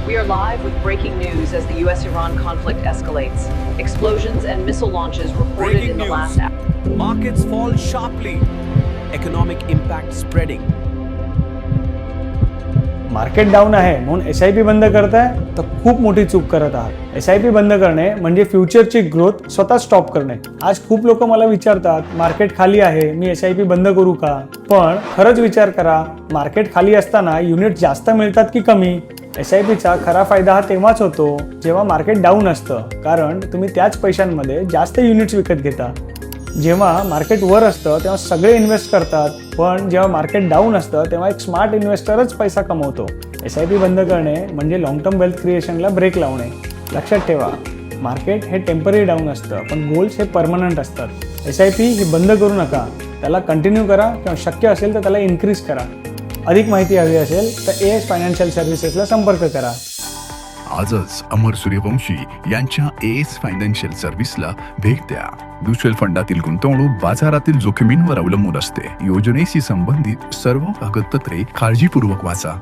We are live with breaking news as the US-Iran conflict escalates. Explosions and missile launches reported Breaking in the news. last hour. Markets fall sharply. Economic impact spreading. Market down आहे म्हणून SIP बंद करताय तर खूप मोठी चूक करत आहात. SIP बंद करणे म्हणजे फ्युचरची ग्रोथ स्वतः स्टॉप करणे. आज खूप लोक मला विचारतात मार्केट खाली आहे मी SIP बंद करू का? पण खरंच विचार करा, मार्केट खाली असताना युनिट जास्त मिळतात की कमी? SIPचा खरा फायदा हा तेव्हाच होतो जेव्हा मार्केट डाऊन असतं, कारण तुम्ही त्याच पैशांमध्ये जास्त युनिट्स विकत घेता. जेव्हा मार्केट वर असतं तेव्हा सगळे इन्व्हेस्ट करतात, पण जेव्हा मार्केट डाऊन असतं तेव्हा एक स्मार्ट इन्व्हेस्टरच पैसा कमवतो. SIP बंद करणे म्हणजे लॉंग टर्म वेल्थ क्रिएशनला ब्रेक लावणे. लक्षात ठेवा, मार्केट हे टेम्पररी डाऊन असतं पण गोल्स हे परमनंट असतात. SIP ही बंद करू नका, त्याला कंटिन्यू करा किंवा शक्य असेल तर त्याला इन्क्रीज करा. अधिक माहिती हवी असेल तर AS फायनान्शियल सर्व्हिसेसला संपर्क करा. आजच अमर सूर्यवंशी यांच्या AS फायनान्शियल सर्व्हिसला भेट द्या. म्युच्युअल फंडातील गुंतवणूक बाजारातील जोखमींवर अवलंबून असते. योजनेशी संबंधित सर्व कागदपत्रे काळजीपूर्वक वाचा.